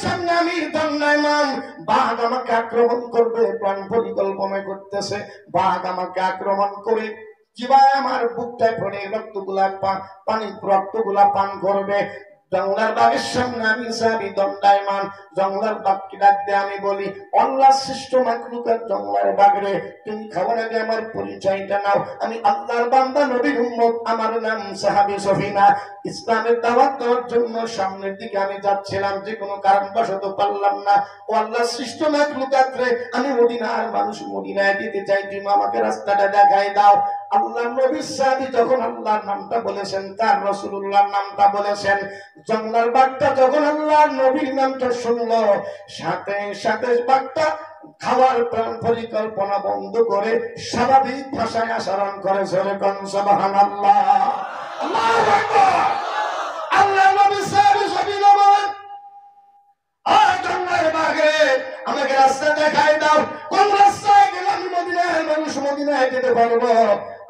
সামনে আমি দণ্ডায়মান, বাঘ আমাকে আক্রমণ করবে প্ল্যান পরিকল্পনা করতেছে। বাঘ আমাকে আক্রমণ করে জীবায় আমার বুকটায় পড়ে রক্তগুলা রক্তগুলা পান করবে। জঙ্গলার বাঘের সামনে আমি সাহাবী দণ্ডায়মান। জঙ্গলার বাঘকে ডাক দিয়ে আমি বলি, আল্লাহ সৃষ্ট মাখলুকাত জঙ্গলার বাঘ রে, তুমি খাবার আগে আমার পরিচয়টা নাও। আমি আল্লাহর বান্দা নবীর উম্মত, আমার নাম সাহাবী সফিনা। ইসলামের দাওয়াত দেওয়ার জন্য সামনের দিকে আমি যাচ্ছিলাম, যে কোনো কারণবশত পারলাম না। ও আল্লাহ সৃষ্ট মাখলুকাত রে, আমি মদিনার মানুষ, মদিনায় যেতে চাই, তুমি আমাকে রাস্তাটা দেখাই দাও। আল্লাহ নবী সাহাবী যখন আল্লাহর নামটা বলেছেন, তার রাসূলুল্লাহর নামটা বলেছেন, জঙ্গলার বাঘটা যখন আল্লাহর নবীর নামটা শুনলো, সাথে সাথে বাঘটা খাওয়ার পরিকল্পনা বন্ধ করে স্বাভাবিক ভাষায় আচরণ করে। সুবহানাল্লাহ, আল্লাহু আকবার। আল্লাহ নবী সাহাবী সবিনা বলেন, আর জঙ্গলার বাঘে আমাকে রাস্তা দেখাই দাও। কোন রাস্তায় গেলে আমি মদিনার মানুষ মদিনায় যেতে পারবো,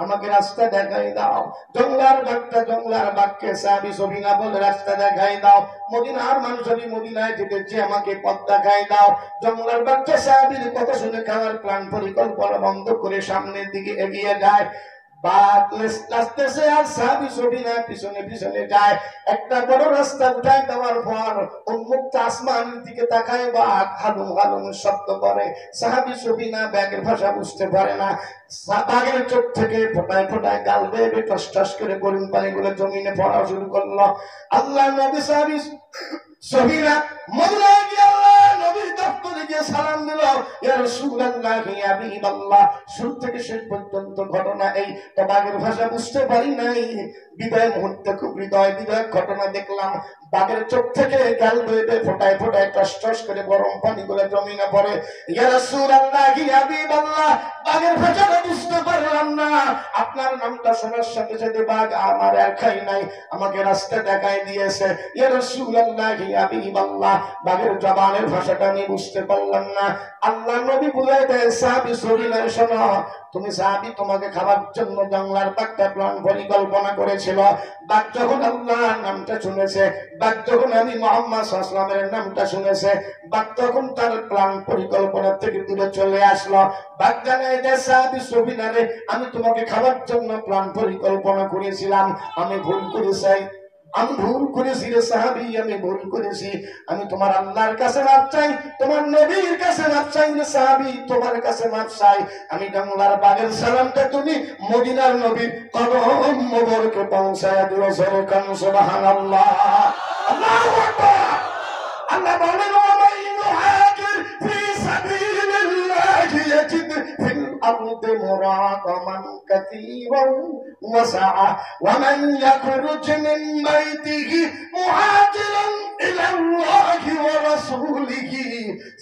আমাকে রাস্তা দেখাই দাও। জঙ্গলার বাঘকে সাহাবী সবিনা বলে, রাস্তা দেখাই দাও। মদিনার মানুষ আমি মদিনায় যেতে, আমাকে পথ দেখাই দাও। জঙ্গলার বাঘটা সাহাবীর কথা শুনে খাওয়ার প্ল্যান পরিকল্পনা বন্ধ করে সামনের দিকে এগিয়ে যায়। বাঘ আসতেছে আর সাহাবী সবিনা পিছনে পিছনে যায়। একটা বড় রাস্তা উঠায় দেওয়ার পর উন্মুক্ত আসমানের দিকে তাকায়, বাঘ হালুম হালুম শব্দ করে। সাহাবী সবিনা ব্যাগের ভাষা বুঝতে পারে না। বাঘের চোখ থেকে ফোটায় ফোটায় গাল বেয়ে টস টস করে গরম পানিগুলো জমিনে পড়া শুরু করলো। আল্লাহ নবী সাহাবী সবিনা মদিনায় গিয়ে আল্লাহ নবীর দপ্তরে গিয়ে সালাম দিল, ইয়া রাসূলুল্লাহ ইয়া হাবিবাল্লাহ। শুরু থেকে শেষ পর্যন্ত ঘটনা এই। তো বাঘের ভাষা বুঝতে পারি নাই, বিদায় মুহূর্তে খুব হৃদয় বিদায় ঘটনা দেখলাম। বাঘের চোখ থেকে গাল বেয়ে ফোটায় ফোটায় টস টস করে গরম পানিগুলো জমিনে পড়ে। ইয়া রাসূলুল্লাহ ইয়া হাবিবাল্লাহ, বাঘের ভাষাটা বুঝতে পারলাম না। আপনার নামটা শোনার সাথে সাথে বাঘ আমার আর খাই নাই, আমাকে রাস্তা দেখায় দিয়েছে। ইয়া রাসূলুল্লাহ ইয়া হাবিবাল্লাহ, বাঘের জবানের ভাষাটা আমি বুঝতে পারলাম না। আল্লাহ নবী বুঝাই দেয়, সাহাবী সবিনা শোনো, তুমি সাহাবী, তোমাকে খাবার জন্য জঙ্গলার বাঘটা প্ল্যান পরিকল্পনা করেছিল। বাঘ যখন আল্লাহর নামটা শুনেছে, বাঘ যখন আমি মুহাম্মদ সাল্লাল্লাহু আলাইহি ওয়াসাল্লামের নামটা শুনেছে, বাঘ তখন তার প্ল্যান পরিকল্পনা থেকে দূরে চলে আসলো। বাঘ জানাই দেয়, সাহাবী সবিনা রে, আমি তোমাকে খাবার জন্য প্ল্যান পরিকল্পনা করেছিলাম, আমি ভুল করেছি, আমি ভুল করেছি রে সাহাবী, আমি ভুল করেছি। আমি তোমার আল্লাহর কাছে মাফ চাই, তোমার নবীর কাছে মাফ চাই রে সাহাবী, তোমার কাছে মাফ চাই। আমি জঙ্গলার বাঘের সালামটা তুমি মদিনার নবীর কদম মোবারকে পৌঁছায়া দিও। সুবহানাল্লাহ, আল্লাহু আকবার। আল্লাহ বলেন, ওয়া মান ইউহাজির ফি সাবিলিল্লাহি ইয়াজিদ ফিল আরদি মুরাগামান কাসীরান ওয়া সাআ ওয়া মান ইয়াখরুজ মিন বাইতিহি মুহাজিরান ইলা আল্লাহি ওয়া রাসূলিহি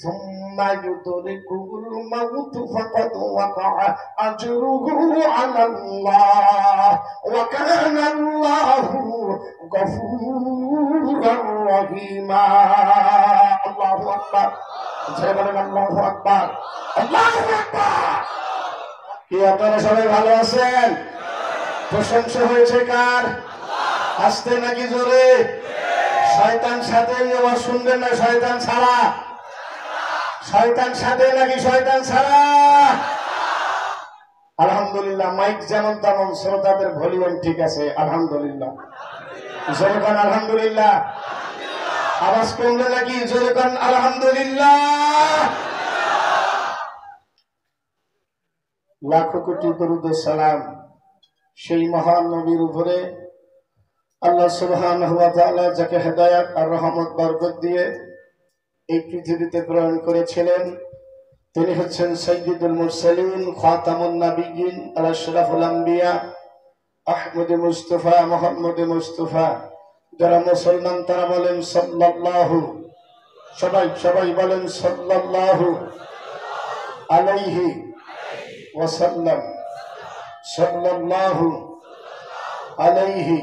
সুম্মা ইউদরিকুহুল মাউত ফাকাদ ওয়াকাআ আজরুহু আলাল্লাহ ওয়া কানা আল্লাহু গফুরার রহিমা। আল্লাহু আকবার। জয় বলেন আল্লাহু আকবার, আল্লাহু আকবার। কি আপনারা সবাই ভালো আছেন? প্রশংসা হয়েছে কার? আসতে নাকি জোরে? শয়তান সাথে আওয়াজ শুনবেন না, শয়তান ছাড়া। শয়তান সাথে নাকি শয়তান ছাড়া? আলহামদুলিল্লাহ, মাইক যেমন তেমন, শ্রোতাদের ভলিউম ঠিক আছে, আলহামদুলিল্লাহ। জোরে কান আলহামদুলিল্লাহ। আওয়াজ কমবে নাকি? জোরে কান আলহামদুলিল্লাহ। লাখো কোটি দরুদ ও সালাম সেই মহান নবীর উপরে, আল্লাহ সুবহানাহু ওয়া তাআলা যাকে হেদায়েত আর রহমত বরকত দিয়ে এই পৃথিবীতে প্রেরণ করেছিলেন, তিনি হচ্ছেন সাইয়্যিদুল মুরসালিন, খাতামুন নাবিয়্যিন, আশরাফুল আম্বিয়া, আহমদ মুস্তাফা, মুহাম্মদ মুস্তাফা। যারা মুসলমান তারা বলেন সাল্লাল্লাহু, সবাই বলেন সাল্লাল্লাহু আলাইহি ওয়াসাল্লাম, সাল্লাল্লাহু আলাইহি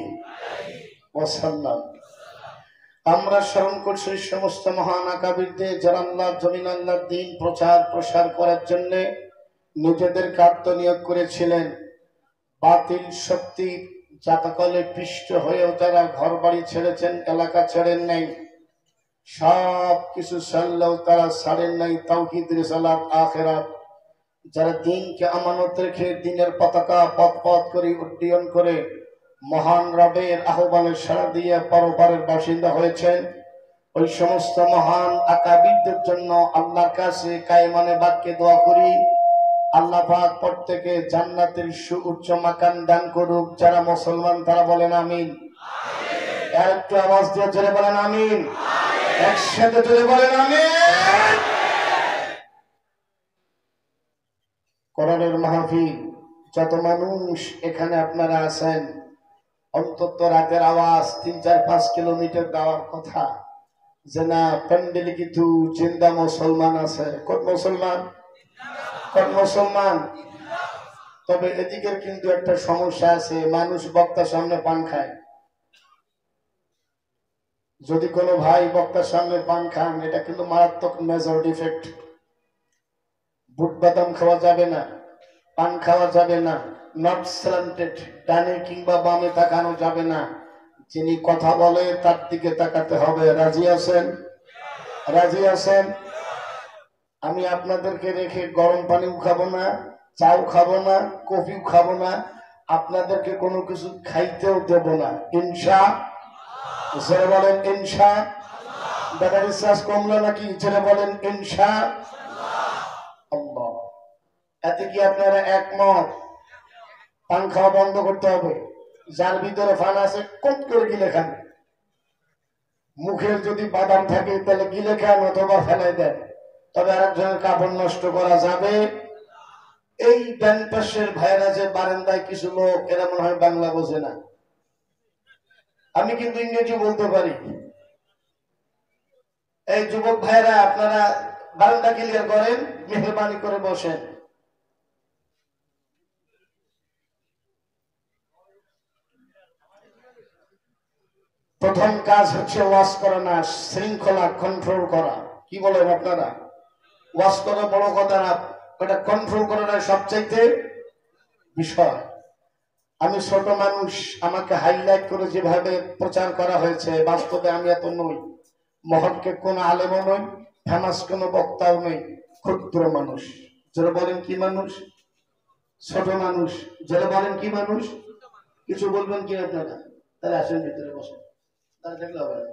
ওয়াসাল্লাম। আমরা স্মরণ করছি সমস্ত মহান আকাবিরদের, যারা আল্লাহর জমিন, আল্লাহর দ্বীন প্রচার প্রসার করার জন্য নিজেদেরকে আত্মনিয়োগ করেছিলেন। বাতিল শক্তি জাতকলে পিষ্ট হয়েও যারা ঘর বাড়ি ছেড়েছেন, এলাকা ছেড়েন নাই, সব কিছু ছাড়লেও তারা ছাড়েন নাই তাওহীদ, রিসালাত, আখিরাত। যারা দিনকে আমানত রেখে দিনের পতাকা পথ পথ করে উড্ডয়ন করে মহান রবের আহ্বানে সাড়া দিয়ে পরপারের বাসিন্দা হয়েছেন, ওই সমস্ত মহান আকাবিরদের জন্য আল্লাহর কাছে কায়মানে বাক্যে দোয়া করি, আল্লাহ পাক প্রত্যেকে জান্নাতের সুউচ্চ মাকান দান করুক। যারা মুসলমান তারা বলেন আমিন। আর একটু আওয়াজ দিয়ে জোরে বলেন আমিন। একসাথে জোরে বলেন আমিন। কোরআনের মাহফিল, যত মানুষ এখানে আপনারা আছেন, অন্তত রাতের আওয়াজ 3-4-5 কিলোমিটার যাওয়ার কথা, যে না প্যান্ডেলে কিছু জিন্দা মুসলমান আছে। কোন মুসলমান? কোন মুসলমান? তবে এদিকের কিন্তু একটা সমস্যা আছে, মানুষ বক্তার সামনে পান খায়। যদি কোনো ভাই বক্তার সামনে পান খান, এটা কিন্তু মারাত্মক মেজর ডিফেক্ট। বুট বাদাম খাওয়া যাবে না, পান খাওয়া যাবে না, নট স্ল্যান্টেড, ডানে কিংবা বামে তাকানো যাবে না। যিনি কথা বলে তার দিকে তাকাতে হবে। রাজি আছেন? রাজি আছেন? আমি আপনাদেরকে রেখে গরম পানিও খাবো না, চাও খাবো না, কফিও খাবো না, আপনাদেরকে কোনো কিছু খাইতেও দেব না, ইনশাআল্লাহ। ছেলে বলেন ইনশাআল্লাহ। ব্যাটারি চার্জ কমলো নাকি? ছেলে বলেন ইনশাআল্লাহ। এতে কি আপনারা একমত? পান খাওয়া বন্ধ করতে হবে। যার ভিতরে ফান আছে কট করে গিলে খান। মুখের যদি বাদাম থাকে তাহলে গিলে খান অথবা ফেলাই দেন, তবে আরেকজনের কাপড় নষ্ট করা যাবে। এই ডান পাশের ভাইরা যে বারান্দায় কিছু লোক, এরা মনে হয় বাংলা বোঝে না। আমি কিন্তু ইংরেজি বলতে পারি। এই যুবক ভাইরা, আপনারা বারান্দা ক্লিয়ার করেন, মেহরবানি করে বসেন। প্রথম কাজ হচ্ছে ওয়াজ করা না, শৃঙ্খলা কন্ট্রোল করা। কি বলেন আপনারা? ওয়াজ করা বড় কথা না, এটা কন্ট্রোল করাটা সবচাইতে বিষয়। আমি ছোট মানুষ, আমাকে হাইলাইট করে যেভাবে প্রচার করা হয়েছে, বাস্তবে আমি এত নই। মহৎকে কোন আলেমও নই, ফেমাস কোন বক্তাও নই, ক্ষুদ্র মানুষ। যারা বলেন কি মানুষ? ছোট মানুষ। যারা বলেন কি মানুষ? কিছু বলবেন কি আপনারা? তাহলে আসেন ভিতরে বসেন, তাহলে দেখলে হবে না।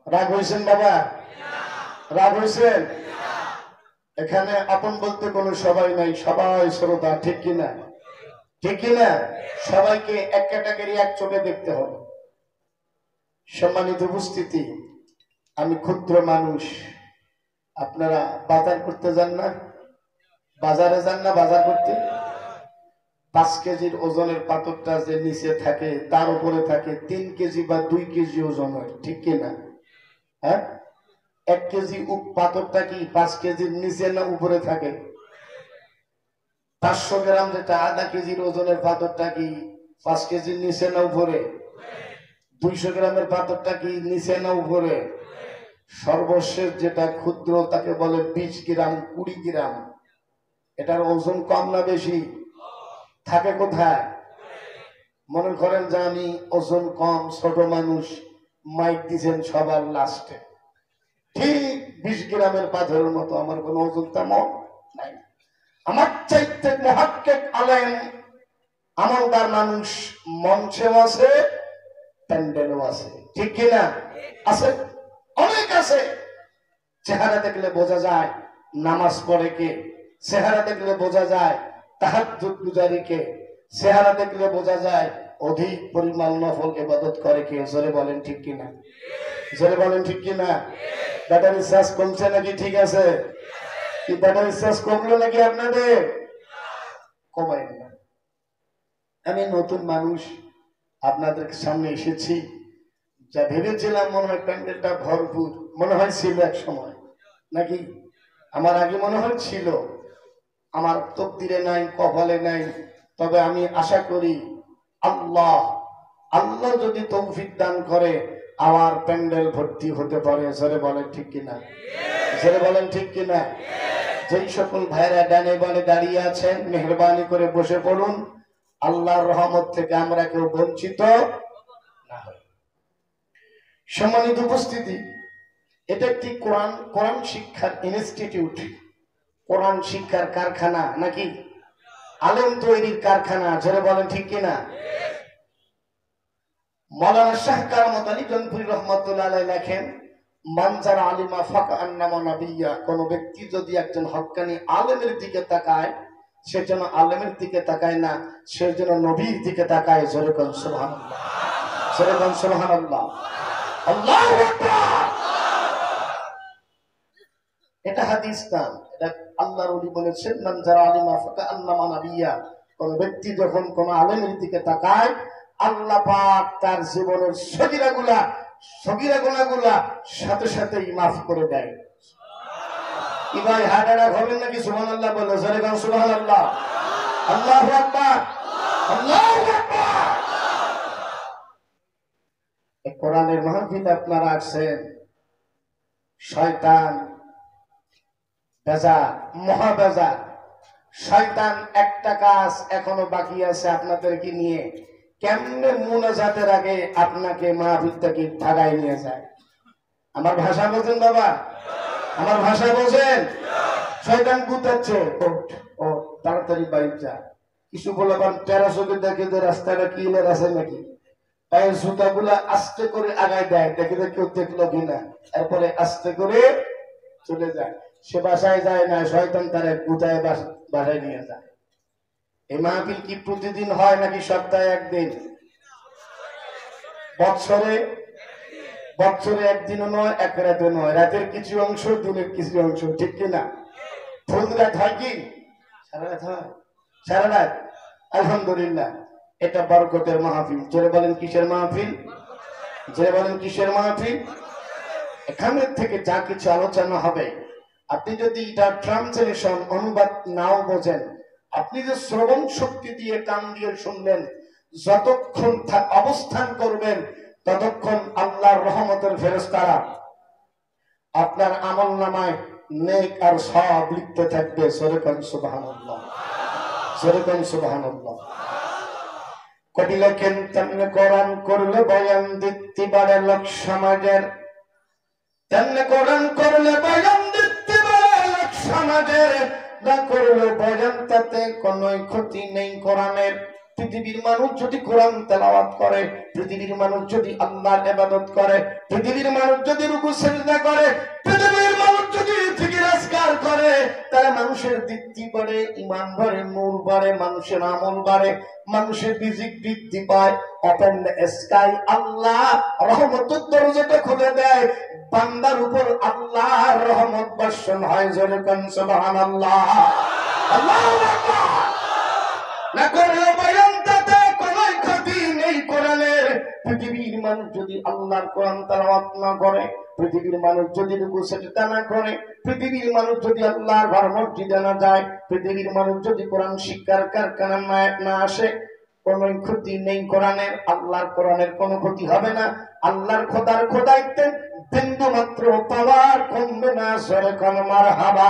রাগ হয়েছেন বাবা? রাগ হয়েছেন? এখানে আপন বলতে কোনো সবাই নাই, সবাই শ্রোতা, ঠিক কিনা? ঠিক কিনা? সবাইকে এক ক্যাটাগরি, এক চোখে দেখতে হবে। সম্মানিত উপস্থিতি, আমি ক্ষুদ্র মানুষ। আপনারা বাজার করতে যান না? বাজারে যান না বাজার করতে? 5 কেজির ওজনের পাথরটা যে নিচে থাকে, তার উপরে থাকে 3 কেজি বা 2 কেজি ওজনের, ঠিক কিনা? হ্যাঁ, 1 কেজি পাথরটা কি 5 কেজির নিচে না উপরে থাকে? 500 গ্রাম যেটা আধা কেজির ওজনের পাথরটা কি 5 কেজির নিচে না উপরে? 200 গ্রামের পাথরটা কি নিচে না উপরে? সর্বশেষ যেটা ক্ষুদ্র তাকে বলে 20 গ্রাম, 20 গ্রাম। এটার ওজন কম না বেশি? থাকে কোথায়? মনে করেন যে আমি ওজন কম, ছোট মানুষ, মাইক দিচ্ছেন সবার লাস্টে, ঠিক 20 গ্রামের পাথরের মতো আমার কোন ওজন তেমন নাই। আমার চাইতে মুহাক্কিক আলেম আমলদার মানুষ মঞ্চেও আছে, প্যান্ডেলও আছে, ঠিক কিনা? আছে, অনেক আছে। চেহারা দেখলে বোঝা যায় নামাজ পড়ে কে, চেহারা দেখলে বোঝা যায় তাহাজ্জুদ গুজারি কে, চেহারা দেখলে বোঝা যায় অধিক পরিমাণ নফল ইবাদত করে কে। জোরে বলেন ঠিক কিনা? জোরে বলেন ঠিক কিনা? ব্যাটারি চার্জ কমছে নাকি ঠিক আছে? কি ব্যাটারি চার্জ কমলো নাকি আপনাদের? কমায় না। আমি নতুন মানুষ, আপনাদের সামনে এসেছি। যা ভেবেছিলাম মনে হয় প্যান্ডেলটা ভরপুর, মনে হয় ছিল এক সময় নাকি? আমার আগে মনে হয় ছিল, আমার তকদিরে নাই, কপালে নাই। তবে আমি আশা করি আল্লাহ আল্লাহ যদি তৌফিক দান করে আমার প্যান্ডেল ভর্তি হতে পারে। জোরে বলেন ঠিক কিনা? জোরে বলেন ঠিক কিনা? যেই সকল ভাইরা ডানে বামে দাঁড়িয়ে আছেন মেহেরবানি করে বসে পড়ুন, আল্লাহর রহমত থেকে আমরা কেউ বঞ্চিত না হই। সম্মানিত উপস্থিতি, এটা একটি কোরআন শিক্ষার ইনস্টিটিউট, কোরআন শিক্ষার কারখানা, নাকি আলেম তৈরির কারখানা, যারা বলেন ঠিক কিনা? মাওলানা শাহ কারামত আলী জনপুরি রহমাতুল্লাহ আলাইহি লেখেন, মানজার আলিমা ফাকান্নামা নাবিয়্যা, কোন ব্যক্তি যদি একজন হক্কানি আলেমের দিকে তাকায়, সে যেন আলেমের দিকে তাকায় না, সে যেন নবীর দিকে তাকায়। জোরে কোন সুবহানাল্লাহ, জোরে কোন সুবহানাল্লাহ, আল্লাহু আকবার। এটা হাদিস না, এটা আল্লাহর ওলি বলেছেন, মানজার আলিমা ফাকান্নামা নাবিয়্যা, কোন ব্যক্তি যখন কোন আলেমের দিকে তাকায়, আল্লাহ পাক তার জীবনের সগীরা গুনাহগুলা সাথে সাথেই মাফ করে দেয়। কি ভাই হাড়াড়া হবেন নাকি? সুবহানাল্লাহ বলে, জোরে গান সুবহানাল্লাহ, আল্লাহু আকবার, আল্লাহু আকবার। এই কোরআনের মাহফিল আপনারা আসছেন, শয়তান বেজা, মহা বেজা। শয়তান একটা কাজ এখনো বাকি আছে আপনাদেরকে নিয়ে, কেমনে মুনাজাতের আগে আপনাকে মাহফিল থেকে ভাগায় নিয়ে যায়। আমার ভাষা বোঝেন বাবা? আমার ভাষা বোঝেন? শয়তান গুতাচ্ছে, ও তাড়াতাড়ি বাড়ি যা। কিছু বলবান টেরাসকে দেখে যে রাস্তাটা ক্লিয়ার আছে নাকি, পায়ের জুতা গুলা আস্তে করে আগায় দেয়, দেখে কেউ দেখলো কিনা, এরপরে আস্তে করে চলে যায়। সে বাসায় যায় না, শয়তান তারা গুতায় বাসায় নিয়ে যায়। এই মাহফিল কি প্রতিদিন হয় নাকি সপ্তাহে একদিন? বছরে একদিনও নয়, এক রাতে নয়, রাতের কিছু অংশ, দিনের কিছু অংশ, ঠিক কিনা? ফুল রাত হয় কি? সারা রাত হয়, সারা রাত। আলহামদুলিল্লাহ, এটা বরকতের মাহফিল। জোরে বলেন কিসের মাহফিল? জোরে বলেন কিসের মাহফিল? এখানে থেকে যা কিছু আলোচনা হবে, আপনি যদি এটা ট্রান্সলেশন অনুবাদ নাও বোঝেন, আপনি যে শ্রবণ শক্তি দিয়ে কান দিয়ে শুনলেন, যতক্ষণ অবস্থান করবেন ততক্ষণ আল্লাহর রহমতের ফেরেশতারা আপনার আমল নামায় নেক আর সওয়াব লিখতে থাকবে। জোরে কোন সুবহানাল্লাহ, জোরে কোন সুবহানাল্লাহ। কবি লেখেন, তেমনি কোরআন করলে বয়ান দিতে পারে লোক সমাজের, তেমনি কোরআন করলে বয়ান দিতে পারে লোক সমাজের, না করলে বয়ান তাতে কোনো ক্ষতি নেই কোরআনের। পৃথিবীর মানুষ যদি কোরআন তেলাওয়াত করে, পৃথিবীর মানুষ যদি আল্লাহর ইবাদত করে, পৃথিবীর মানুষ যদি রুকু সিজদা করে, পৃথিবীর মানুষ যদি জিকির আজকার করে, তাহলে মানুষের দীপ্তি বাড়ে, ঈমান বাড়ে, নূর বাড়ে, মানুষের আমল বাড়ে, মানুষের রিজিক বৃদ্ধি পায়। ওপেন দ্য স্কাই, আল্লাহ রহমতের দরজাটা খুলে দেয়, বান্দার উপর আল্লাহর রহমত বর্ষণ হয়। জোরে কোন সুবহানাল্লাহ, আল্লাহু আকবার। না করলে বয়ান তাতে কোনো ক্ষতি নেই কোরআনের। পৃথিবীর মানুষ যদি আল্লাহর কোরআন তেলাওয়াত না করে, পৃথিবীর মানুষ যদি রুকু সিজদা না করে, পৃথিবীর মানুষ যদি আল্লাহর ঘর মসজিদে না যায়, পৃথিবীর মানুষ যদি কোরআন শিক্ষার কারখানা না আসে, কোনো ক্ষতি নেই কোরআনের। আল্লাহর কোরআনের কোনো ক্ষতি হবে না। আল্লাহর খোদাইতে বিন্দু মাত্র পাওয়ার কমবে না। জোরে কোন মারহাবা।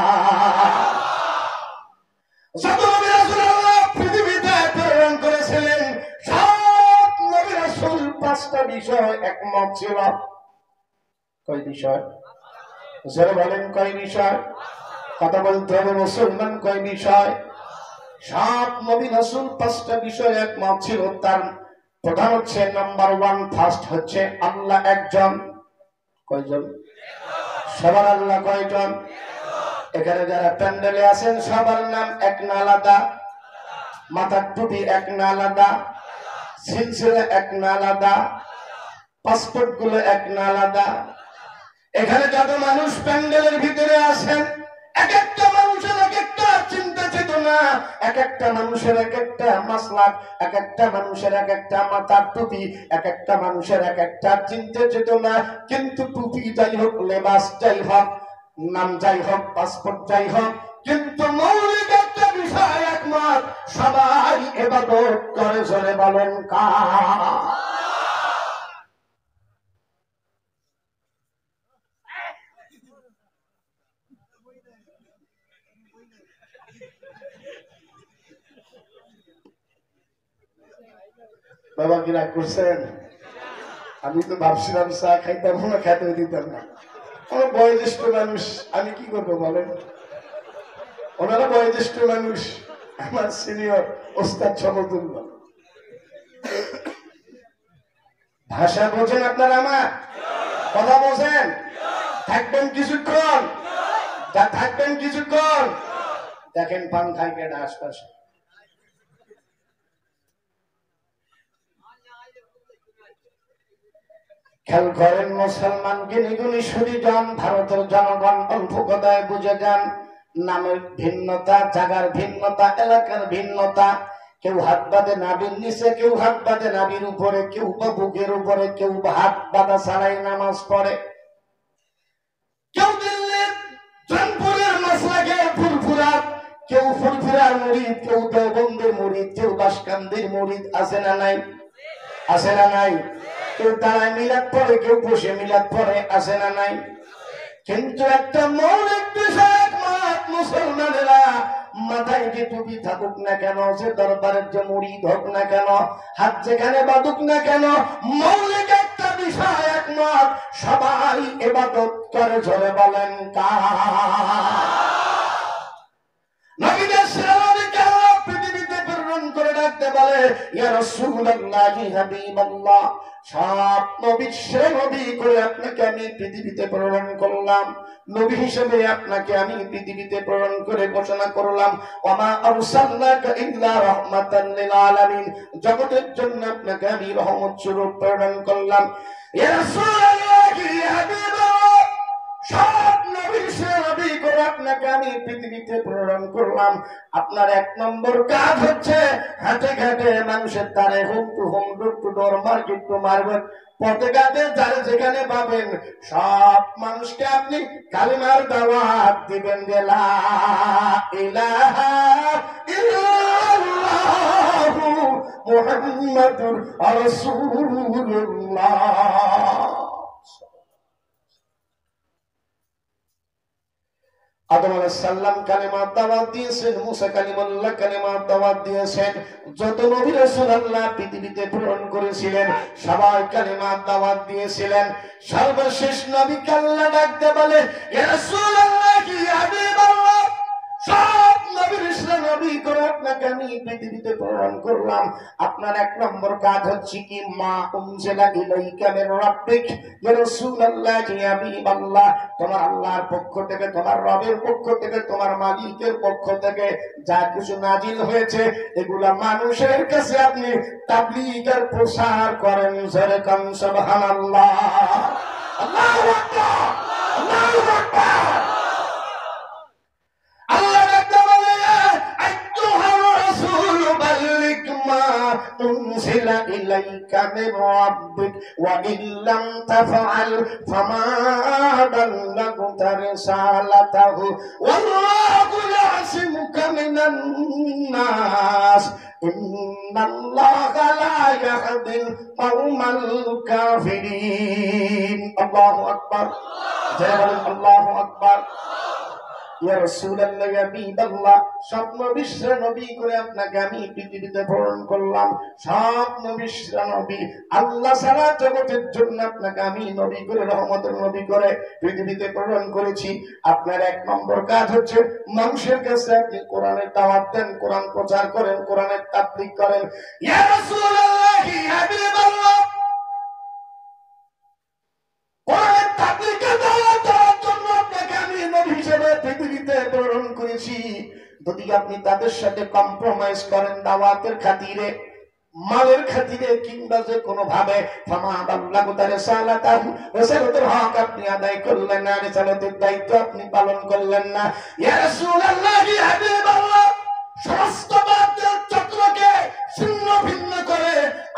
যত নবী রাসূল আল্লাহ পৃথিবীতে প্রেরণ করেছিলেন, সব নবী রাসূল পাঁচটা বিষয় একমত ছিল। কয় বিষয়? জোরে বলেন, কয় বিষয়? কথা বলতে হবে মুসলমান, কয় বিষয়? সব নবী রাসূল পাঁচটা বিষয় একমত ছিল। তার প্রধান হচ্ছে নাম্বার 1, ফার্স্ট হচ্ছে আল্লাহ একজন। কয়জন? সবার আল্লাহ কয়জন? এখানে যারা প্যান্ডেলে আছেন সবার নাম এক না আলাদা, মাথার টুপি এক না আলাদা, সিলসিলা এক না আলাদা, পাসপোর্ট গুলো এক না আলাদা। এখানে যত মানুষ প্যান্ডেলের ভিতরে আছেন, এক একটা মানুষের এক একটা চিন্তা চেতনা, এক একটা মানুষের এক একটা মাসলাক, এক একটা মানুষের এক একটা মাথার টুপি, এক একটা মানুষের এক একটা চিন্তা চেতনা। কিন্তু টুপি যাই হোক, লেবাস যাই হোক, নাম যাই হোক, পাসপোর্ট যাই হোক, কিন্তু মৌলিক একটা বিষয় একমত, সবাই ইবাদত করে। জোরে বলেন কার? বাবা কি রাগ করছেন? আমি তো ভাবছিলাম চা খাইতাম না, খেতে দিতাম না। আমার বয়োজ্যেষ্ঠ মানুষ, আমি কি করবো বলেন? ওনারা বয়োজ্যেষ্ঠ মানুষ, আমার সিনিয়র ওস্তাদ সমতুল্য। ভাষা বোঝেন আপনারা? আমার কথা বোঝেন? থাকবেন কিছুক্ষণ, থাকবেন কিছুক্ষণ। দেখেন পাংখায় কেটে আশপাশে খেয়াল করেন। মুসলমান জ্ঞানী সুরিজন, ভারতের জনগণ অল্প কথায় বুঝে যান। নামের ভিন্নতা, জায়গার ভিন্নতা, এলাকার ভিন্নতা। কেউ হাত বাঁধে নাবির নিচে, কেউ হাত বাঁধে নাবির উপরে, কেউ বা বুকের উপরে, কেউ হাত বাঁধা ছাড়াই নামাজ পড়ে। কেউ দিল্লির জনপুরের মাসলাকের ফুরফুরা, কেউ ফুরফুরার মুরিদ, কেউ দেওবন্দের মুরিদ, কেউ বাসকান্দির মুরিদ। আছে না নাই? আছে না নাই? কেউ দাঁড়ায় মিলাদ পড়ে, কেউ বসে মিলাদ পড়ে। আছে না নাই? কিন্তু একটা মৌলিক বিষয় একমত মুসলমানেরা, মাথায় যে টুপি থাকুক না কেন, যে দরবারের যে মুরিদ হোক না কেন, হাত যেখানে বাঁধুক না কেন, মৌলিক একটা বিষয় একমত, সবাই ইবাদত করে। ঝরে বলেন কার? নবীদের শ্রেণীকে আল্লাহ পৃথিবীতে প্রেরণ করে ডাকতে বলে, ইয়া রাসূলুল্লাহ, হাবিবাল্লাহ, সব নবীর নবী করে আপনাকে আমি পৃথিবীতে প্রেরণ করলাম। নবী হিসেবে আপনাকে আমি পৃথিবীতে প্রেরণ করে ঘোষণা করলাম, ওমা আরসালনাকা ইল্লা রাহমাতাল লিল আলামিন, জগতের জন্য আপনাকে আমি রহমত স্বরূপ প্রেরণ করলাম। ইয়া রাসূলুল্লাহ, ইয়া হাবিবাল্লাহ, সব নবী নবী করে আপনাকে আমি পৃথিবীতে প্রেরণ করলাম। আপনার এক নম্বর কাজ হচ্ছে হাটে ঘাটে মানুষের দ্বারে home to home, door to door, market to market, পথে ঘাটে যারা যেখানে পাবেন সব মানুষকে আপনি কালিমার দাওয়াত দিবেন যে লা ইলাহা ইল্লাল্লাহু মুহাম্মাদুর রাসূলুল্লাহ। আদম আলাইহিস সালাম কালিমার দাওয়াত দিয়েছেন, মুসা কালিমুল্লাহ কালিমার দাওয়াত দিয়েছেন। যত নবী রাসূল আল্লাহ পৃথিবীতে প্রেরণ করেছিলেন সবাই কালিমার দাওয়াত দিয়েছিলেন। সর্বশেষ নবীকে আল্লাহ ডাকতে বলে, ইয়া রাসূলুল্লাহ, ইয়া হাবিবাল্লাহ, সব নবীর নবী করে আপনাকে আমি পৃথিবীতে প্রেরণ করলাম। আপনার এক নম্বর কাজ হচ্ছে কি, মা উনজিলা ইলাইকা মির রাব্বিক, ইয়া রাসূলুল্লাহ, ইয়া হাবিবাল্লাহ, তোমার আল্লাহর পক্ষ থেকে, তোমার রবের পক্ষ থেকে, তোমার মালিকের পক্ষ থেকে যা কিছু নাজিল হয়েছে এগুলা মানুষের কাছে আপনি তাবলীগ আর প্রচার করেন। জোরে কান সুবহানাল্লাহ, আল্লাহু আকবার, আল্লাহু আকবার। أنزل إليك من ربك وإن لم تفعل فما بلغت رسالته والله يعصمك من الناس إن الله لا يهدي القوم الكافرين الله أكبر الله أكبر ইয়া রাসূলুল্লাহ, ইয়া হাবিবাল্লাহ, সব নবীর নবী করে আপনাকে আমি পৃথিবীতে প্রেরণ করলাম। সব নবীর নবী আল্লাহ সারা জগতের জন্য আপনাকে আমি নবী করে, রহমতের নবী করে পৃথিবীতে প্রেরণ করেছি। আপনার এক নম্বর কাজ হচ্ছে মানুষের কাছে আপনি কোরআনের দাওয়াত দেন, কোরআন প্রচার করেন, কোরআনের তাবলীগ করেন। ইয়া রাসূলুল্লাহ, ইয়া হাবিবাল্লাহ, কোরআনের তাবলীগের দাওয়াত দেওয়ার জন্য আপনাকে আমি নবী হিসেবে পৃথিবীতে প্রেরণ করেছি। যদি আপনি তাদের সাথে কম্প্রোমাইজ করেন দাওয়াতের খাতিরে, মালের খাতিরে, কিংবা যে কোনো ভাবে, ফামা বাল্লাগু রিসালাতাহু, রিসালাতের হক আপনি আদায় করলেন না, রিসালাতের দায়িত্ব আপনি পালন করলেন না। ইয়া রাসূলুল্লাহ, ইয়া হাবিবাল্লাহ, সমস্ত বাতিল চক্রকে ছিন্ন ভিন্ন করে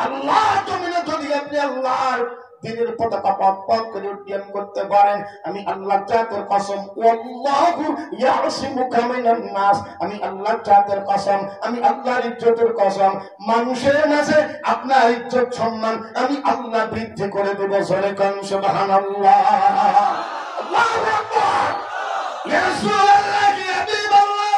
আল্লাহ জমিনে যদি আপনি আল্লাহর দিনের পতাকা পথ করে উড্ডয়ন করতে পারেন, আমি আল্লাহর জাতের কসম, ওয়াল্লাহু ইয়াসিমুকা মিনান নাস, আমি আল্লাহর জাতের কসম, আমি আল্লাহর ইজ্জতের কসম, মানুষের মাঝে আপনার ইজ্জত সম্মান আমি আল্লাহ বৃদ্ধি করে দেব। জোরে কান সুবহানাল্লাহ, আল্লাহু আকবার। ইয়া রাসূলুল্লাহ, ইয়া হাবিবাল্লাহ,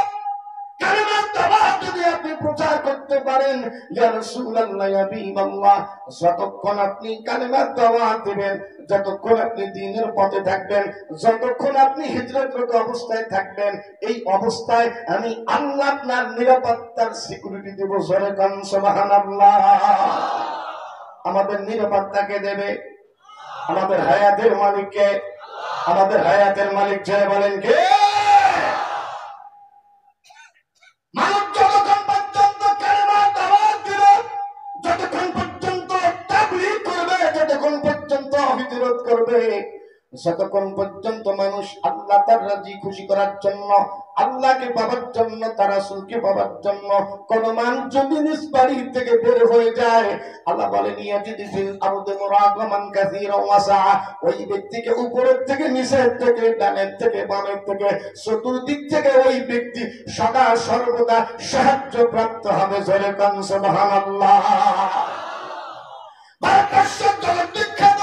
করেন, ইয়া রাসূলুল্লাহ, ইয়া হাবিবাল্লাহ, যতক্ষণ আপনি কালেমার দাওয়াত দিবেন, যতক্ষণ আপনি দ্বীনের পথে থাকবেন, যতক্ষণ আপনি হিজরতরত অবস্থায় থাকবেন, এই অবস্থায় আমি আল্লাহ আপনার নিরাপত্তার সিকিউরিটি দেব। জোরে কান সুবহানাল্লাহ। আমাদের নিরাপত্তাকে দেবে? আমাদের হায়াতের মালিককে। আমাদের হায়াতের মালিক যে বলেন কে? মানুষ যতক্ষণ পর্যন্ত কালেমার দাওয়াত দিবে, যতক্ষণ পর্যন্ত তাবলীগ করবে, যতক্ষণ পর্যন্ত বিরোধ করবে, যতক্ষণ পর্যন্ত মানুষ আল্লাহ তার রাজি খুশি করার জন্য, আল্লাহকে পাবার জন্য, তার রাসূলকে পাবার জন্য কোন মানুষ যদি নিজ বাড়ি থেকে বের হয়ে যায়, আল্লাহ বলেন ইয়াজিদু ফিল আরদি মুরাগামান কাসীরা ওয়া সাআ, ওই ব্যক্তিকে উপরের থেকে নিচের থেকে ডানের থেকে বামের থেকে চতুর্দিক থেকে ওই ব্যক্তি সদা সর্বদা সাহায্য প্রাপ্ত হবে। জোরে কান সুবহানাল্লাহ। ভারতবর্ষের জগদ্বিখ্যাত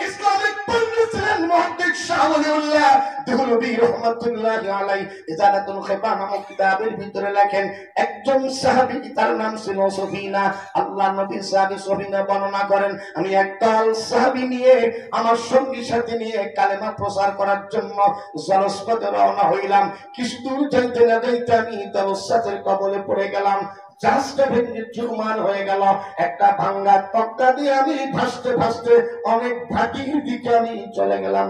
ইসলামিক পণ্ডিত ছিলেন মুহাদ্দিস শাহ ওলিউল্লাহ দেহলভী রাহমাতুল্লাহি আলাইহি। ইজালাতুল খিফা নামক কিতাবের ভিতরে লেখেন, একজন সাহাবী, তার নাম ছিল সফিনা। আল্লাহ নবী সাহাবী সফিনা বর্ণনা করেন, আমি একদল সাহাবী নিয়ে, আমার সঙ্গী সাথী নিয়ে কালেমা প্রচার করার জন্য জলস্পথে রওনা হইলাম। কিছু দূর যাইতে না যাইতে আমি জলস্রোতের কবলে পড়ে গেলাম। জাহাজটা ভেঙে চুরমার হয়ে গেল। একটা ভাঙ্গা তক্তা দিয়ে আমি ভাসতে ভাসতে অনেক ভাটির দিকে আমি চলে গেলাম।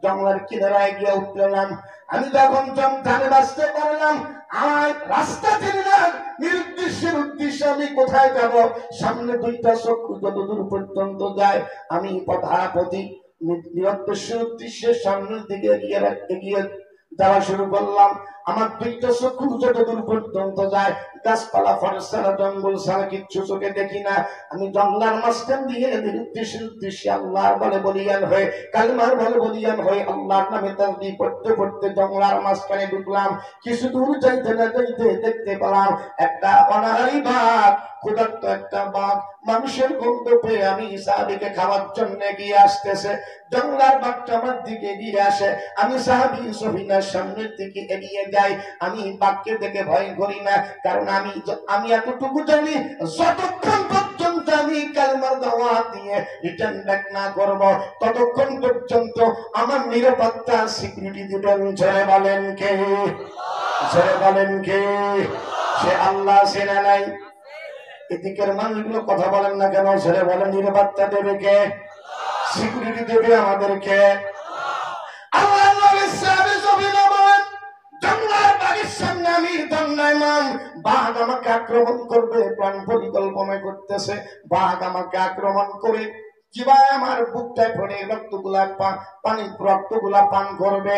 জঙ্গলের কিনারায় গিয়ে উঠলাম। আমি যখন ধানে বাঁচতে পারলাম, আমার রাস্তা চিনি না, নির্দিষ্টের উদ্দেশ্যে আমি কোথায় যাব। সামনে দুইটা চক্ষু যতদূর পর্যন্ত যায়, আমি পথাপতি নিরুদ্দেশ্যের উদ্দেশ্যে সামনের দিকে এগিয়ে যাওয়া শুরু করলাম। আমার দুইটা চক্ষু যতদূর পর্যন্ত যায়, গাছপালা ফরেস্টারা জঙ্গল ছাড়া কিচ্ছু চোখে দেখি না। আমি জঙ্গলার মাঝখান দিয়ে নিরুদ্দেশ্যের উদ্দেশ্যে আল্লাহর বলে বলিয়ান হয়ে, কালিমার বলে বলিয়ান হয়ে, আল্লাহর নামে তাসবিহ পড়তে পড়তে জঙ্গলার মাঝখানে ঢুকলাম। কিছু দূর যাইতে না যাইতে দেখতে পেলাম একটা অনাহারী বাঘ, ক্ষুধার্ত একটা বাঘ মানুষের গন্ধ পেয়ে আমি সাহাবীকে খাওয়ার জন্য গিয়ে আসতেছে। জঙ্গলার বাঘটা আমার দিকে এগিয়ে আসে, আমি সাহাবী সফিনার সামনের দিকে এগিয়ে যাই। আমি বাঘকে দেখে ভয় করি না, কারণ আমি এতটুকু জানি, যতক্ষণ পর্যন্ত আমি কালেমার দাওয়াত দিয়ে রিটার্ন ব্যাক না করব, ততক্ষণ পর্যন্ত আমার নিরাপত্তা সিকিউরিটি দিবেন। জয় বলেন কে? জয় বলেন কে? সে আল্লাহ চেনা নাই? এদিকের মানুষগুলো কথা বলেন না কেন? ছেড়ে বলেন, নিরাপত্তা দেবে কে? সিকিউরিটি দেবে আমাদেরকে আল্লাহ। নবী সাহাবী সফিনা বলেন, জঙ্গলার বাগের সামনে আমি দণ্ডায়মান। বাঘ আমাকে আক্রমণ করবে, প্ল্যান পরিকল্পনা করতেছে। বাঘ আমাকে আক্রমণ করে জিহ্বায় আমার বুকটায় পড়ে রক্তগুলা রক্তগুলা পান করবে।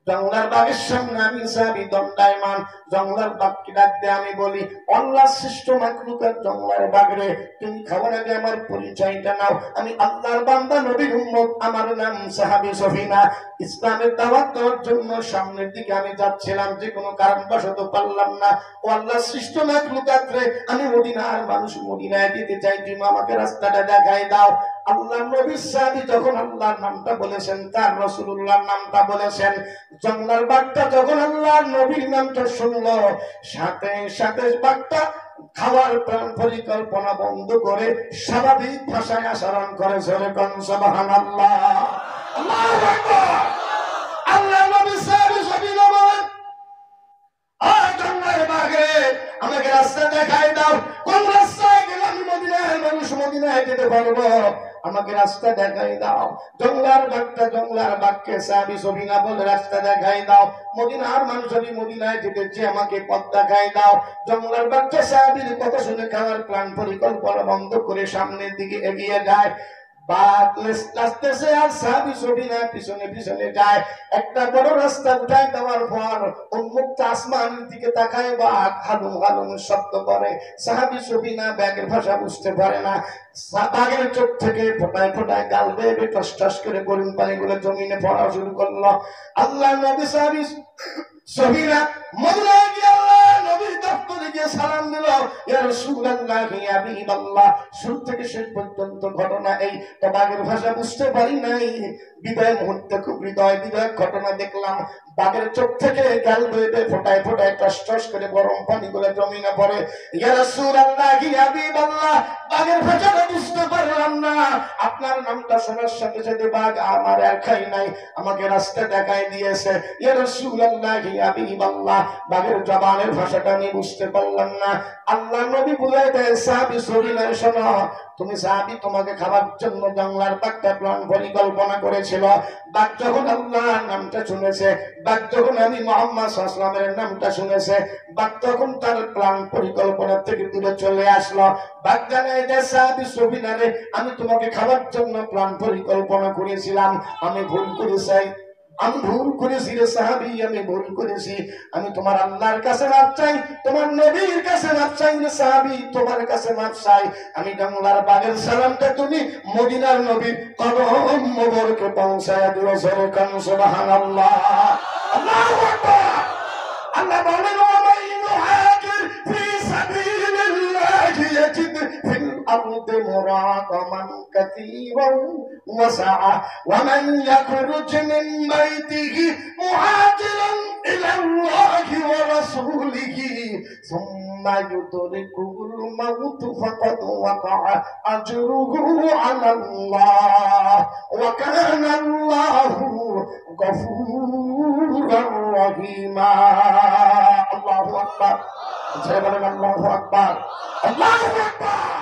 জঙ্গলার বাগের সামনে আমি সাহাবী দণ্ডায়মান। জঙ্গলার বাঘকে ডাক দিয়ে আমি বলি, আল্লাহর সৃষ্ট মাখলুকাত জঙ্গলার বাঘ রে, তুমি খাবার আগে আমার পরিচয়টা নাও। আমি আল্লাহর বান্দা, নবীর উম্মত, আমার নাম সাহাবী সফিনা। ইসলামের দাওয়াত দেওয়ার জন্য সামনের দিকে আমি যাচ্ছিলাম, যে কোনো কারণবশত পারলাম না। ও আল্লাহর সৃষ্ট মাখলুকাত রে, আমি মদিনার মানুষ, মদিনায় যেতে চাই, তুমি আমাকে রাস্তাটা দেখাই দাও। আল্লাহ নবী সাহাবী যখন আল্লাহর নামটা বলেছেন, তার রাসূলুল্লাহর নামটা বলেছেন, জঙ্গলার বাঘটা যখন আল্লাহর নবীর নামটা শুনলো, সাথে সাথে বাঘটা খাওয়ার পরিকল্পনা বন্ধ করে স্বাভাবিক ভাষায় আচরণ করে। জোরে কোন সুবহানাল্লাহ। আল্লাহু আকবার। আল্লাহ নবী সাহাবী সফিনা বলেন, আর জঙ্গলের বাঘে আমাকে রাস্তা দেখাই দাও। কোন রাস্তায় গেলে আমি মদিনার মানুষ মদিনায় যেতে পারবো, আমাকে রাস্তা দেখাই দাও। জঙ্গলার বাঘকে সাহাবী সফিনা বলে, রাস্তা দেখাই দাও। মদিনার মানুষ আমি মদিনায় যেতেছি, আমাকে পথ দেখাই দাও। জঙ্গলার বাঘটা সাহাবীর কথা শুনে খাওয়ার প্ল্যান পরিকল্পনা বন্ধ করে সামনের দিকে এগিয়ে যায়। বাঘ আসতেছে আর সাহাবী সফিনা পিছনে পিছনে যায়। একটা বড় রাস্তা উঠায় দেওয়ার পর উন্মুক্ত আসমানের দিকে তাকায়, বাঘ হালুম হালুম শব্দ করে। সাহাবী সফিনা ব্যাগের ভাষা বুঝতে পারে না। বাঘের চোখ থেকে ফোটায় ফোটায় গাল বেয়ে টস টস করে গরম পানিগুলো জমিনে পড়া শুরু করলো। আল্লাহ নবী সাহাবী সফিনা মদিনায় গিয়ে আল্লাহ নবীর দপ্তরে গিয়ে সালাম দিল, ইয়া রাসূলুল্লাহ, ইয়া হাবিবাল্লাহ। শুরু থেকে শেষ পর্যন্ত ঘটনা এই। তো বাঘের ভাষা বুঝতে পারি নাই, বিদায় মুহূর্তে খুব হৃদয় বিদায় ঘটনা দেখলাম। বাঘের চোখ থেকে গাল বেয়ে ফোটায় ফোটায় টস টস করে গরম পানি গুলো জমিনে পড়ে। ইয়া রাসূলুল্লাহ, ইয়া হাবিবাল্লাহ, বাঘের ভাষাটা বুঝতে পারলাম না। আপনার নামটা শোনার সাথে সাথে বাঘ আমার আর খাই নাই, আমাকে রাস্তা দেখায় দিয়েছে। ইয়া রাসূলুল্লাহ, ইয়া হাবিবাল্লাহ, বাঘের জবানের ভাষাটা আমি বুঝতে পারলাম না। আল্লাহ নবী বুঝাই দেয়, সাহাবী শরীরের শোনো, তুমি সাহাবী, তোমাকে খাবার জন্য জঙ্গলার বাঘটা প্ল্যান পরিকল্পনা করেছিল। বাঘ যখন আল্লাহর নামটা শুনেছে, বাঘ যখন আমি মুহাম্মদ সাল্লাল্লাহু আলাইহি ওয়াসাল্লামের নামটা শুনেছে, বাঘ তখন তার প্ল্যান পরিকল্পনা থেকে দূরে চলে আসলো। বাঘ জানাই দেয়, সাহাবী সবিনারে, আমি তোমাকে খাবার জন্য প্ল্যান পরিকল্পনা করেছিলাম, আমি ভুল করেছি, আমি ভুল করেছি রে সাহাবী, আমি ভুল করেছি। আমি তোমার আল্লাহর কাছে মাফ চাই, তোমার নবীর কাছে মাফ চাই রে সাহাবী, তোমার কাছে মাফ চাই। আমি বাংলার বাগের সালামটা তুমি মদিনার নবীর কদম মোবারকে পৌঁছায়া দিও। সরকান সুবহানাল্লাহ, আল্লাহু আকবার। আল্লাহ বলেন, ওয়া ইউহাজির ফি সাবিলিল্লাহি ইয়াজিদ ফিল আরদি মুরাগামান কাসীরান ওয়া সাআ ওয়া মান ইয়াখরুজ মিন বাইতিহি মুহাজিরান ইলা আল্লাহি ওয়া রাসূলিহি সুম্মা ইউদরিকুহুল মাউত ফাকাদ ওয়াকাআ আজরুহু আলাল্লাহ ওয়া কানা আল্লাহু গফুরার রহিমা। আল্লাহু আকবার। জয় বলেন আল্লাহু আকবার, আল্লাহু আকবার।